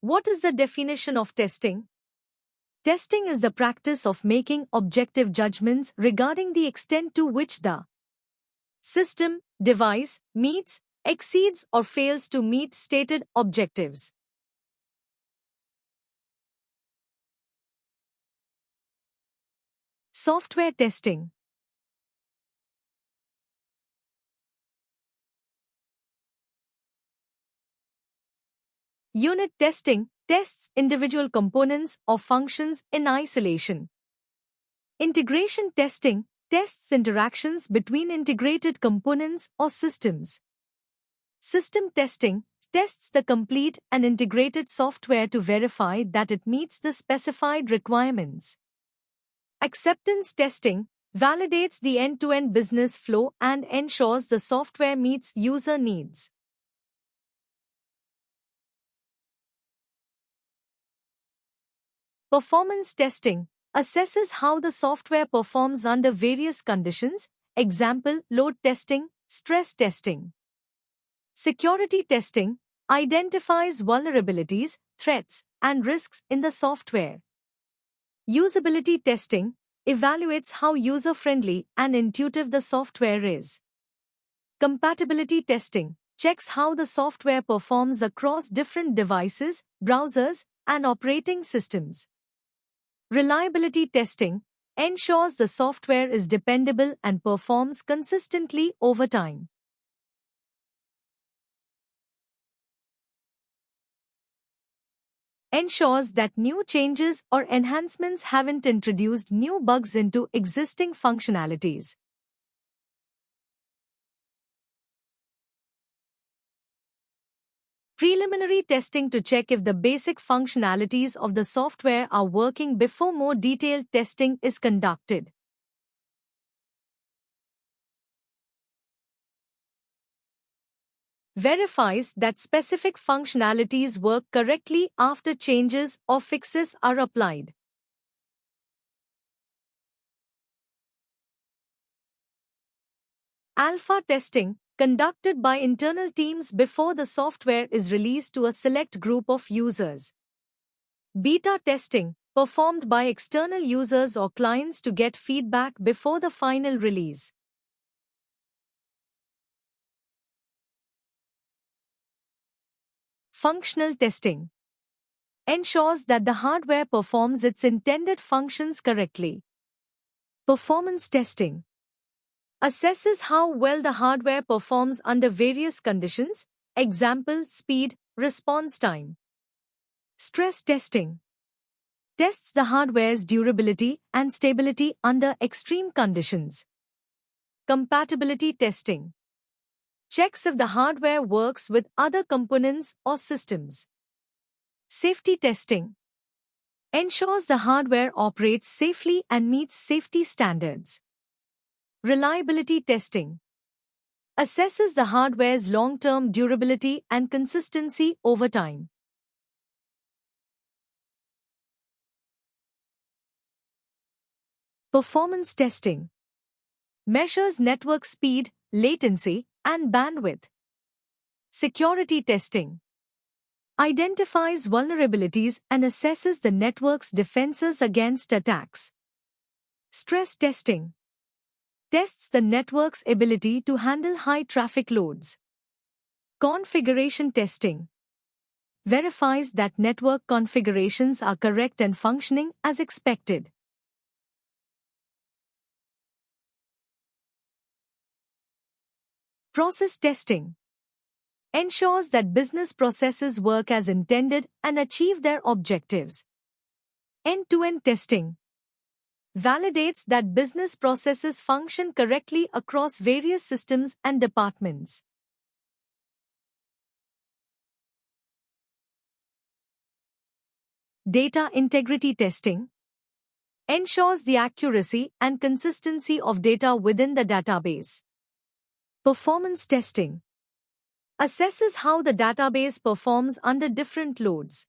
What is the definition of testing? Testing is the practice of making objective judgments regarding the extent to which the system, device, meets, exceeds or fails to meet stated objectives. Software testing. Unit testing tests individual components or functions in isolation. Integration testing tests interactions between integrated components or systems. System testing tests the complete and integrated software to verify that it meets the specified requirements. Acceptance testing validates the end-to-end business flow and ensures the software meets user needs. Performance testing assesses how the software performs under various conditions, example, load testing, stress testing. Security testing identifies vulnerabilities, threats, and risks in the software. Usability testing evaluates how user-friendly and intuitive the software is. Compatibility testing checks how the software performs across different devices, browsers, and operating systems. Reliability testing ensures the software is dependable and performs consistently over time. Ensures that new changes or enhancements haven't introduced new bugs into existing functionalities. Preliminary testing to check if the basic functionalities of the software are working before more detailed testing is conducted. Verifies that specific functionalities work correctly after changes or fixes are applied. Alpha testing conducted by internal teams before the software is released to a select group of users. Beta testing performed by external users or clients to get feedback before the final release. Functional testing ensures that the hardware performs its intended functions correctly. Performance testing assesses how well the hardware performs under various conditions, example, speed, response time. Stress testing tests the hardware's durability and stability under extreme conditions. Compatibility testing checks if the hardware works with other components or systems. Safety testing ensures the hardware operates safely and meets safety standards. Reliability testing assesses the hardware's long-term durability and consistency over time. Performance testing measures network speed, latency, and bandwidth. Security testing identifies vulnerabilities and assesses the network's defenses against attacks. Stress testing tests the network's ability to handle high traffic loads. Configuration testing verifies that network configurations are correct and functioning as expected. Process testing ensures that business processes work as intended and achieve their objectives. End-to-end testing validates that business processes function correctly across various systems and departments. Data integrity testing ensures the accuracy and consistency of data within the database. Performance testing assesses how the database performs under different loads.